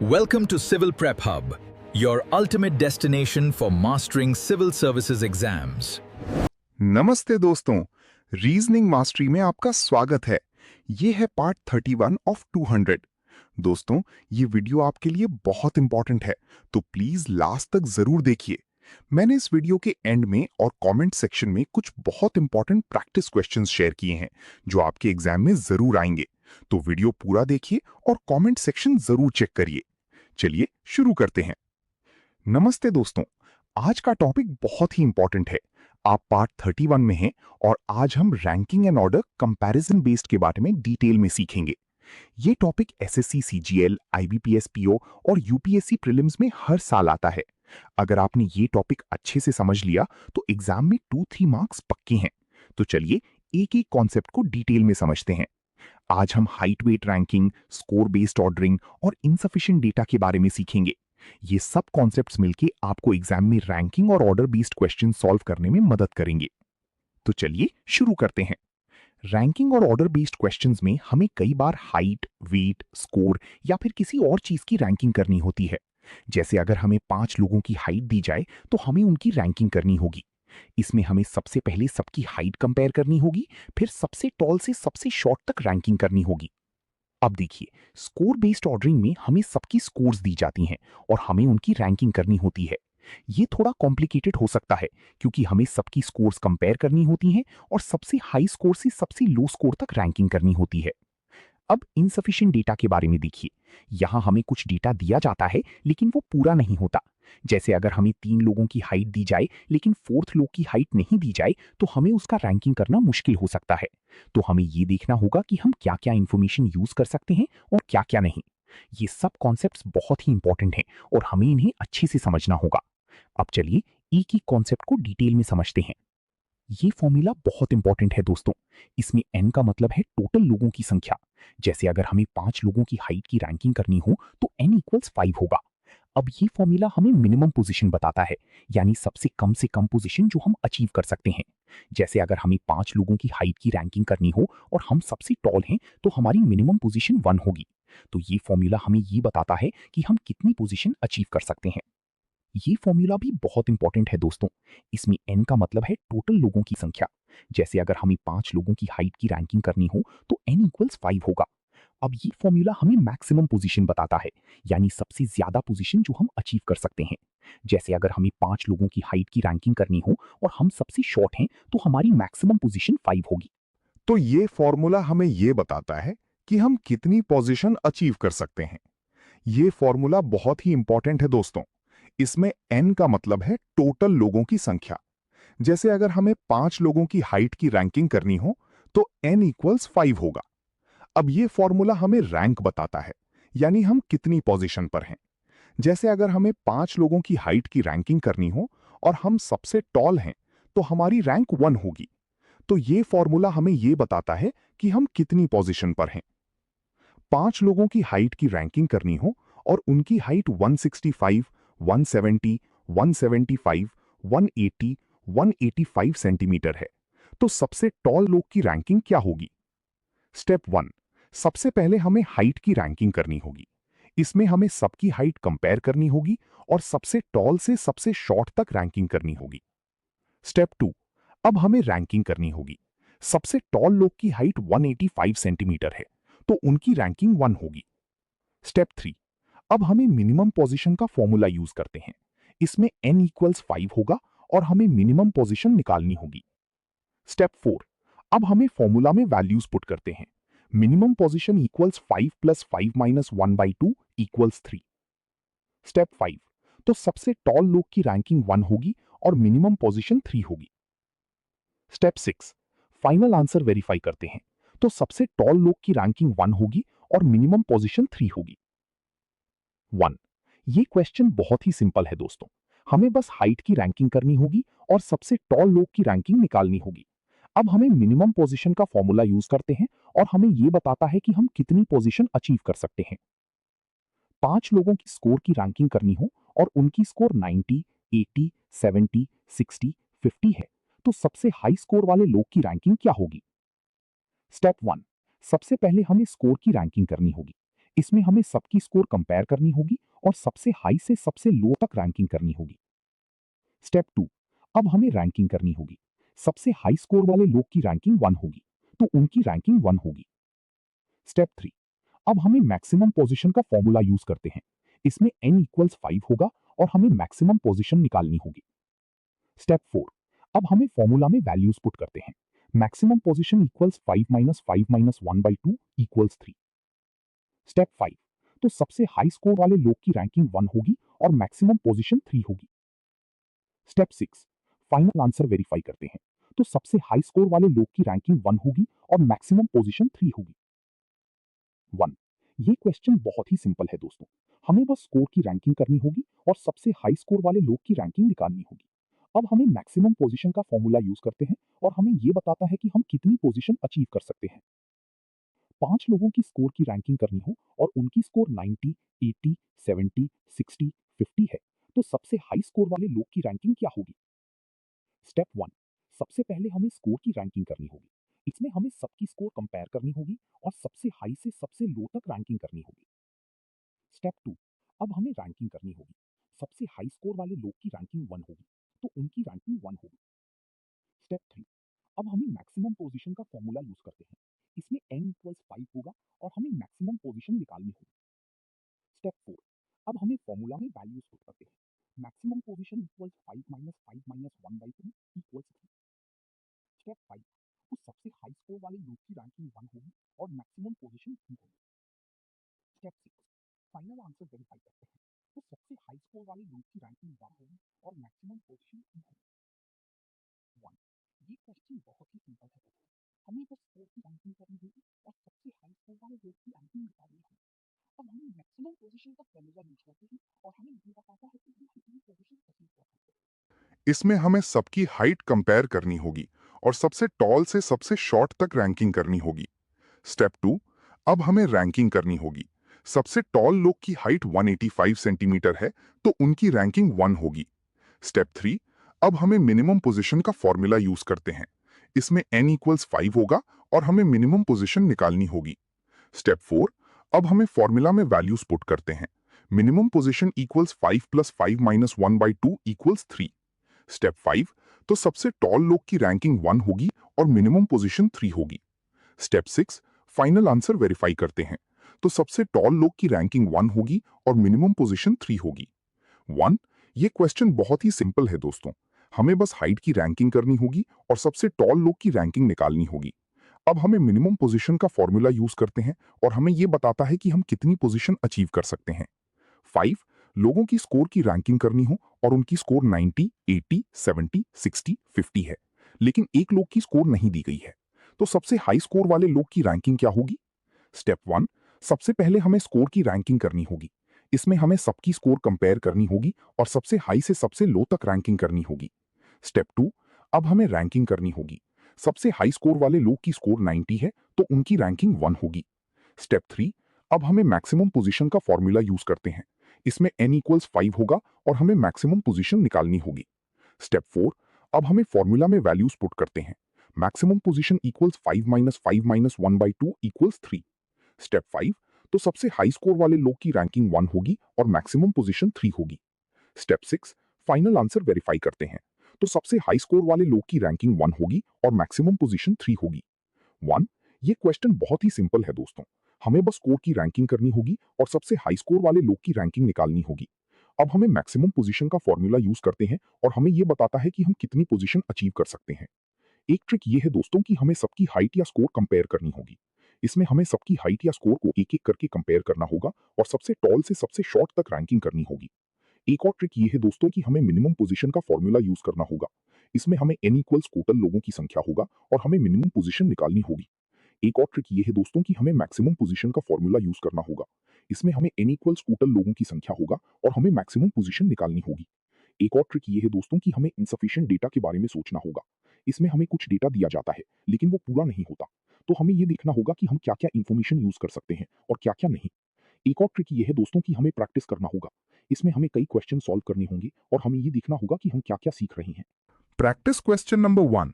Welcome to Civil Prep Hub, your ultimate destination for mastering civil services exams. नमस्ते दोस्तों, reasoning mastery में आपका स्वागत है। ये है पार्ट 31 ऑफ 200। दोस्तों, ये वीडियो आपके लिए बहुत इंपॉर्टेंट है, तो प्लीज लास्ट तक जरूर देखिए। मैंने इस वीडियो के एंड में और कमेंट सेक्शन में कुछ बहुत इंपॉर्टेंट प्रैक्टिस क्वेश्चंस शेयर किए हैं जो आपके एग्जाम में जरूर आएंगे। तो वीडियो पूरा देखिए और कमेंट सेक्शन जरूर चेक करिए। चलिए शुरू करते हैं। नमस्ते दोस्तों, आज का टॉपिक बहुत ही इंपॉर्टेंट है। आप पार्ट 31 में हैं और आज हम ranking and order comparison based के बारे में डिटेल में सीखेंगे। ये topic SSC CGL, IBPS PO और यूपीएससी प्रीलिम्स में हर साल आता है। अगर आपने ये टॉपिक अच्छे से समझ लिया तो एग्जाम में 2-3 मार्क्स पक्के हैं। तो चलिए एक एक कॉन्सेप्ट को डिटेल में समझते हैं। आज हम height weight ranking, score based ordering और इनसफिशिएंट डेटा के बारे में सीखेंगे। ये सब कॉन्सेप्ट्स मिलके आपको एग्जाम में रैंकिंग और ऑर्डर बेस्ड क्वेश्चन सॉल्व करने में मदद करेंगे। तो चलिए शुरू करते हैं। रैंकिंग और ऑर्डर बेस्ड क्वेश्चंस में हमें कई बार हाइट, वेट, स्कोर या फिर किसी और चीज की रैंकिंग करनी होती है। जैसे अगर हमें 5 लोगों की हाइट दी जाए तो हमें उनकी रैंकिंग करनी होगी। इसमें हमें सबसे पहले सबकी हाइट कंपेयर करनी होगी, फिर सबसे टॉल से सबसे शॉर्ट तक रैंकिंग करनी होगी। अब देखिए, स्कोर बेस्ड ऑर्डरिंग में हमें सबकी स्कोर्स दी जाती हैं और हमें उनकी रैंकिंग करनी होती है। ये थोड़ा कॉम्प्लिकेटेड हो सकता है क्योंकि हमें सबकी स्कोर्स कंपेयर करनी होती हैं और सबसे हाई स्कोर से सबसे लो स्कोर तक रैंकिंग करनी होती है। अब इनसफिशिएंट डेटा के बारे में देखिए। यहाँ हमें कुछ डेटा दिया जाता है लेकिन वो पूरा नहीं होता। जैसे अगर हमें 3 लोगों की हाइट दी जाए लेकिन फोर्थ लोग की हाइट नहीं दी जाए तो हमें उसका रैंकिंग करना मुश्किल हो सकता है। तो हमें ये देखना होगा कि हम क्या क्या इंफॉर्मेशन यूज कर सकते हैं और क्या क्या नहीं। ये सब कॉन्सेप्ट्स बहुत ही इंपॉर्टेंट हैं और हमें इन्हें अच्छे से समझना होगा। अब चलिए एक एक कॉन्सेप्ट को डिटेल में समझते हैं। ये फॉर्मूला बहुत इंपॉर्टेंट है दोस्तों। इसमें n का मतलब है टोटल लोगों की संख्या। जैसे अगर हमें 5 लोगों की हाइट की रैंकिंग करनी हो तो n इक्वल्स 5 होगा। अब ये फॉर्मूला हमें मिनिमम पोजीशन बताता है, यानी सबसे कम से कम पोजीशन जो हम अचीव कर सकते हैं। जैसे अगर हमें 5 लोगों की हाइट की रैंकिंग करनी हो और हम सबसे टॉल हैं तो हमारी मिनिमम पोजीशन 1 होगी। तो ये फॉर्मूला हमें ये बताता है कि हम कितनी पोजीशन अचीव कर सकते हैं। ये फॉर्मूला भी बहुत इंपॉर्टेंट है दोस्तों। इसमें n का मतलब है टोटल लोगों की संख्या। जैसे अगर हमें 5 लोगों की हाइट की रैंकिंग करनी हो तो n इक्वल्स 5 होगा। अब ये फॉर्मूला हमें मैक्सिमम पोजीशन बताता है, यानी सबसे ज्यादा पोजीशन जो हम अचीव कर सकते हैं। जैसे अगर हमें 5 लोगों की हाइट की रैंकिंग करनी हो और हम सबसे शॉर्ट हैं तो हमारी मैक्सिमम पोजीशन 5 होगी। तो ये फॉर्मूला हमें ये बताता है कि हम कितनी पोजीशन अचीव कर सकते हैं। ये फॉर्मूला बहुत ही इंपॉर्टेंट है दोस्तों। इसमें n का मतलब है टोटल लोगों की संख्या। जैसे अगर हमें 5 लोगों की हाइट की रैंकिंग करनी हो तो n इक्वल्स 5 होगा। अब ये फॉर्मूला हमें रैंक बताता है, यानी हम कितनी पोजीशन पर हैं। जैसे अगर हमें 5 लोगों की हाइट की रैंकिंग करनी हो और हम सबसे टॉल हैं तो हमारी रैंक 1 होगी। तो ये फॉर्मूला हमें ये बताता है कि हम कितनी पोजीशन पर हैं। 5 लोगों की हाइट की रैंकिंग करनी हो और उनकी हाइट 165, 170, 175, 180, 185 सेंटीमीटर है, तो सबसे टॉल लोग की रैंकिंग क्या होगी। स्टेप 1, सबसे पहले हमें हाइट की रैंकिंग करनी होगी। इसमें हमें सबकी हाइट कंपेयर करनी होगी और सबसे टॉल से सबसे शॉर्ट तक रैंकिंग करनी होगी। स्टेप 2, अब हमें रैंकिंग करनी होगी। सबसे टॉल लोग की हाइट 185 सेंटीमीटर है, तो उनकी रैंकिंग 1 होगी। स्टेप 3, अब हमें मिनिमम पोजीशन का फॉर्मूला यूज करते हैं। इसमें n इक्वल्स 5 होगा और हमें मिनिमम पोजीशन निकालनी होगी। स्टेप 4, अब हमें फॉर्मूला में वैल्यूज पुट करते हैं। Minimum position equals 5 plus 5 minus 1/2 equals 3। Step 5, तो सबसे टॉल लोग की रैंकिंग 1 होगी और मिनिमम पोजीशन 3 होगी। स्टेप 6, फाइनल आंसर वेरीफाई करते हैं। तो सबसे टॉल लोग की रैंकिंग 1 होगी और मिनिमम पोजीशन 3 होगी। 1, ये क्वेश्चन बहुत ही सिंपल है दोस्तों। हमें बस हाइट की रैंकिंग करनी होगी और सबसे टॉल लोग की रैंकिंग निकालनी होगी। अब हमें मिनिमम पोजीशन का फॉर्मूला यूज करते हैं और हमें यह बताता है कि हम कितनी पोजीशन अचीव कर सकते हैं। 5 लोगों की स्कोर की रैंकिंग करनी हो और उनकी स्कोर 90, 80, 70, 60, 50 है, तो सबसे हाई स्कोर वाले लोग की रैंकिंग क्या होगी। स्टेप 1, सबसे पहले हमें स्कोर की रैंकिंग करनी होगी। इसमें हमें सबकी स्कोर कंपेयर करनी होगी और सबसे हाई से सबसे लो तक रैंकिंग करनी होगी। स्टेप 2, अब हमें रैंकिंग करनी होगी। सबसे हाई स्कोर वाले लोग की रैंकिंग 1 होगी, तो उनकी रैंकिंग 1 होगी। स्टेप 3, अब हमें मैक्सिमम पोजीशन का फॉर्मूला यूज करते हैं। इसमें n इक्वल्स 5 होगा और हमें मैक्सिमम पोजीशन निकालनी होगी। स्टेप 4, अब हमें फॉर्मूला में वैल्यूज पुट करते हैं। Maximum position equals 5 minus 5 minus 1/2 equals 3। Step 5, तो सबसे हाई स्कोर वाले लोग की रैंकिंग 1 होगी और मैक्सिमम पोजीशन 3 होगी। स्टेप 6, फाइनल आंसर वेरीफाई करते हैं। तो सबसे हाई स्कोर वाले लोग की रैंकिंग 1 होगी और मैक्सिमम पोजीशन 3 होगी। 1, ये क्वेश्चन बहुत ही सिंपल है दोस्तों। हमें बस स्कोर की रैंकिंग करनी होगी और सबसे हाई स्कोर वाले लोग की रैंकिंग निकालनी होगी। अब हमें मैक्सिमम पोजीशन का फॉर्मूला यूज करते हैं और हमें यह बताता है कि हम कितनी पोजीशन अचीव कर सकते हैं। 5 लोगों की स्कोर की रैंकिंग करनी हो और उनकी स्कोर 90, 80, 70, 60, 50 है, तो सबसे हाई स्कोर वाले लोग की रैंकिंग क्या होगी? स्टेप 1, सबसे पहले हमें स्कोर की रैंकिंग करनी होगी। इसमें हमें सबकी स्कोर कंपेयर करनी होगी और सबसे हाई से सबसे लो तक रैंकिंग करनी होगी। स्टेप 2, अब हमें रैंकिंग करनी होगी। सबसे हाई स्कोर वाले लोग की रैंकिंग 1 होगी, तो उनकी रैंकिंग 1 होगी। स्टेप 3, अब हमें मैक्सिमम पोजीशन का फॉर्मूला यूज करते हैं। इसमें n इक्वल्स 5 होगा और हमें मैक्सिमम पोजीशन निकालनी होगी। स्टेप 4, अब हमें फॉर्मूला में वैल्यूज पुट करते हैं। Maximum position equals 5 minus 5 minus 1/3 equals 3। Step 5, तो सबसे हाई स्कोर वाले लोग की रैंकिंग 1 होगी और मैक्सिमम पोजीशन 3 होगी। स्टेप 6, फाइनल आंसर वेरीफाई करते हैं। तो सबसे हाई स्कोर वाले लोग की रैंकिंग 1 होगी और मैक्सिमम पोजीशन 3 होगी। 1, ये क्वेश्चन बहुत ही सिंपल है दोस्तों। हमें बस स्कोर की रैंकिंग करनी होगी और सबसे हाई स्कोर वाले लोग की रैंकिंग निकालनी होगी। अब हम मैक्सिमम पोजीशन का फॉर्मूला यूज करते हैं और हमें ये बताता है कि हम कितनी पोजीशन अचीव कर सकते हैं। इसमें हमें सबकी हाइट कंपेयर करनी होगी और सबसे टॉल से सबसे शॉर्ट तक रैंकिंग करनी होगी। स्टेप 2, अब हमें रैंकिंग करनी होगी। सबसे टॉल लोग की हाइट 185 सेंटीमीटर है, तो उनकी रैंकिंग 1 होगी। स्टेप 3, अब हमें मिनिमम पोजीशन का फॉर्मूला यूज करते हैं। इसमें n इक्वल्स 5 होगा और हमें मिनिमम पोजीशन निकालनी होगी। स्टेप 4, अब हमें फॉर्मूला में वैल्यूज पुट करते हैं। Minimum position equals 5 plus 5 minus 1/2 equals 3। Step 5, तो सबसे टॉल लोग की रैंकिंग 1 होगी और मिनिमम पोजीशन 3 होगी। स्टेप 6, फाइनल आंसर वेरीफाई करते हैं। तो सबसे टॉल लोग की रैंकिंग 1 होगी और मिनिमम पोजीशन 3 होगी। 1, ये क्वेश्चन बहुत ही सिंपल है दोस्तों। हमें बस हाइट की रैंकिंग करनी होगी और सबसे टॉल लोग की रैंकिंग निकालनी होगी। अब हमें मिनिमम पोजीशन का फॉर्मूला यूज करते हैं और हमें यह बताता है कि हम कितनी पोजीशन अचीव कर सकते हैं। 5 लोगों की स्कोर की रैंकिंग करनी हो और उनकी स्कोर 90, 80, 70, 60, 50 है, लेकिन एक लोग की स्कोर नहीं दी गई है, तो सबसे हाई स्कोर वाले लोग की रैंकिंग क्या होगी? स्टेप 1, सबसे पहले हमें स्कोर की रैंकिंग करनी होगी। इसमें हमें सबकी स्कोर कंपेयर करनी होगी और सबसे हाई से सबसे लो तक रैंकिंग करनी होगी। स्टेप 2, अब हमें रैंकिंग करनी होगी। सबसे हाई स्कोर वाले लोग की स्कोर 90 है, तो उनकी रैंकिंग 1 होगी। स्टेप 3, अब हमें मैक्सिमम पोजीशन का फॉर्मूला यूज करते हैं। इसमें n इक्वल्स 5 होगा और हमें मैक्सिमम पोजीशन निकालनी होगी। स्टेप 4, अब हमें फॉर्मूला में वैल्यूज पुट करते हैं। Maximum position equals 5 minus 5 minus 1/2 equals 3। Step 5, तो सबसे हाई स्कोर वाले लोग की रैंकिंग 1 होगी और मैक्सिमम पोजीशन 3 होगी। स्टेप 6, फाइनल आंसर वेरीफाई करते हैं। तो सबसे हाई स्कोर वाले लोग की रैंकिंग 1 होगी और मैक्सिमम पोजीशन 3 होगी। 1, ये क्वेश्चन बहुत ही सिंपल है दोस्तों। हमें बस स्कोर की रैंकिंग करनी होगी और सबसे हाई स्कोर वाले लोग की रैंकिंग निकालनी होगी। अब हमें मैक्सिमम पोजीशन का फॉर्मूला यूज करते हैं और हमें यह बताता है कि हम कितनी पोजीशन अचीव कर सकते हैं। एक ट्रिक ये है दोस्तों कि हमें सबकी हाइट या स्कोर कंपेयर करनी होगी। इसमें हमें सबकी हाइट या स्कोर को एक एक करके कंपेयर करना होगा और सबसे टॉल से सबसे शॉर्ट तक रैंकिंग करनी होगी। एक और ट्रिक ये है दोस्तों कि हमें मिनिमम पोजीशन का फॉर्मूला यूज करना होगा। इसमें हमें n इक्वल्स टोटल लोगों की संख्या होगा और हमें मिनिमम पोजीशन निकालनी होगी। एक और ट्रिक ये है दोस्तों कि हमें मैक्सिमम पोजीशन का फॉर्मूला यूज करना होगा। इसमें हमें n इक्वल्स टोटल लोगों की संख्या होगा और हमें मैक्सिमम पोजीशन निकालनी होगी। एक और ट्रिक ये है दोस्तों कि हमें इनसफिशिएंट डेटा के बारे में सोचना होगा। इसमें हमें कुछ डेटा दिया जाता है लेकिन वो पूरा नहीं होता, तो हमें ये देखना होगा कि हम क्या क्या इंफॉर्मेशन यूज कर सकते हैं और क्या क्या नहीं। एक और ट्रिक ये है दोस्तों कि हमें प्रैक्टिस करना होगा। इसमें हमें कई क्वेश्चन सॉल्व करने होंगे और हमें ये देखना होगा कि हम क्या क्या सीख रहे हैं। प्रैक्टिस क्वेश्चन नंबर 1,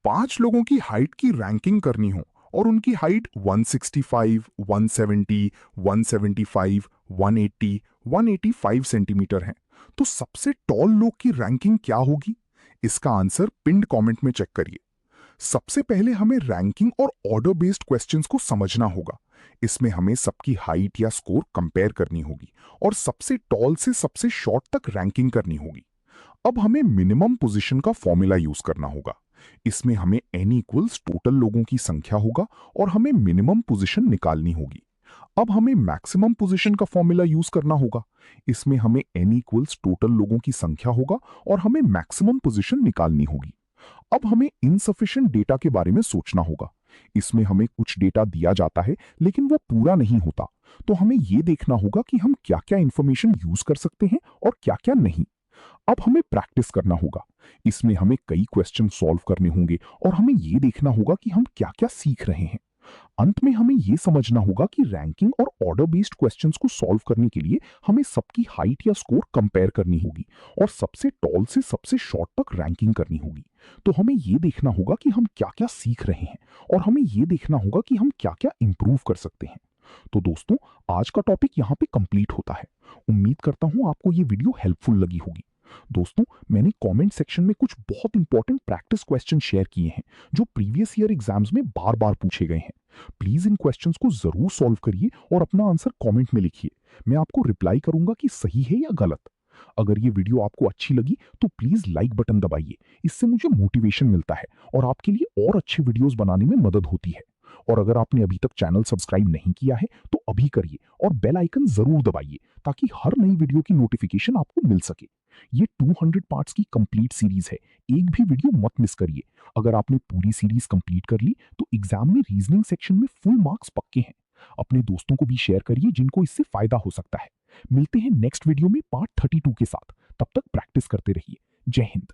5 लोगों की हाइट की रैंकिंग करनी हो और उनकी हाइट 165, 170, 175, 180, 185 सेंटीमीटर है। तो सबसे टॉल लोग की रैंकिंग क्या होगी? इसका आंसर पिंड कमेंट में चेक करिए। सबसे पहले हमें रैंकिंग और ऑर्डर बेस्ड क्वेश्चंस को समझना होगा। इसमें हमें सबकी हाइट या स्कोर कंपेयर करनी होगी और सबसे टॉल से सबसे शॉर्ट तक रैंकिंग करनी होगी। अब हमें मिनिमम पोजीशन का फॉर्मूला यूज करना होगा। इसमें हमें n इक्वल्स टोटल लोगों की संख्या होगा और हमें मिनिमम पोजीशन निकालनी होगी। अब हमें मैक्सिमम पोजीशन का फॉर्मूला यूज करना होगा। इसमें हमें n इक्वल्स टोटल लोगों की संख्या होगा और हमें मैक्सिमम पोजीशन निकालनी होगी। अब हमें इनसफिशिएंट डेटा के बारे में सोचना होगा। इसमें हमें कुछ डेटा दिया जाता है लेकिन वो पूरा नहीं होता, तो हमें यह देखना होगा कि हम क्या क्या इंफॉर्मेशन यूज कर सकते हैं और क्या क्या नहीं। अब हमें प्रैक्टिस करना होगा। इसमें हमें कई क्वेश्चन सॉल्व करने होंगे और हमें यह देखना होगा कि हम क्या क्या सीख रहे हैं। अंत में हमें यह समझना होगा कि रैंकिंग और ऑर्डर बेस्ड क्वेश्चंस को सॉल्व करने के लिए हमें सबकी हाइट या स्कोर कंपेयर करनी होगी और सबसे टॉल से सबसे शॉर्ट तक रैंकिंग करनी होगी। तो हमें यह देखना होगा कि हम क्या क्या सीख रहे हैं और हमें यह देखना होगा कि हम क्या क्या इंप्रूव कर सकते हैं। तो दोस्तों, आज का टॉपिक यहाँ पे कंप्लीट होता है। उम्मीद करता हूँ आपको ये वीडियो हेल्पफुल लगी होगी। दोस्तों, मैंने कमेंट सेक्शन में कुछ बहुत इंपॉर्टेंट प्रैक्टिस क्वेश्चन शेयर किए हैं जो प्रीवियस ईयर एग्जाम्स में बार बार पूछे गए हैं। प्लीज इन क्वेश्चंस को जरूर सॉल्व करिए और अपना आंसर कमेंट में लिखिए। मैं आपको रिप्लाई करूंगा कि सही है या गलत। अगर ये वीडियो आपको अच्छी लगी तो प्लीज लाइक बटन दबाइए। इससे मुझे मोटिवेशन मिलता है और आपके लिए और अच्छे वीडियोस बनाने में मदद होती है। और अगर आपने अभी तक चैनल सब्सक्राइब नहीं किया है तो अभी करिए और बेल आइकन जरूर दबाइए ताकि हर नई वीडियो की नोटिफिकेशन आपको मिल सके। ये 200 पार्ट्स की कंप्लीट सीरीज है, एक भी वीडियो मत मिस करिए। अगर आपने पूरी सीरीज कंप्लीट कर ली तो एग्जाम में रीजनिंग सेक्शन में फुल मार्क्स पक्के हैं। अपने दोस्तों को भी शेयर करिए जिनको इससे फायदा हो सकता है। मिलते हैं नेक्स्ट वीडियो में पार्ट 32 के साथ। तब तक प्रैक्टिस करते रहिए। जय हिंद।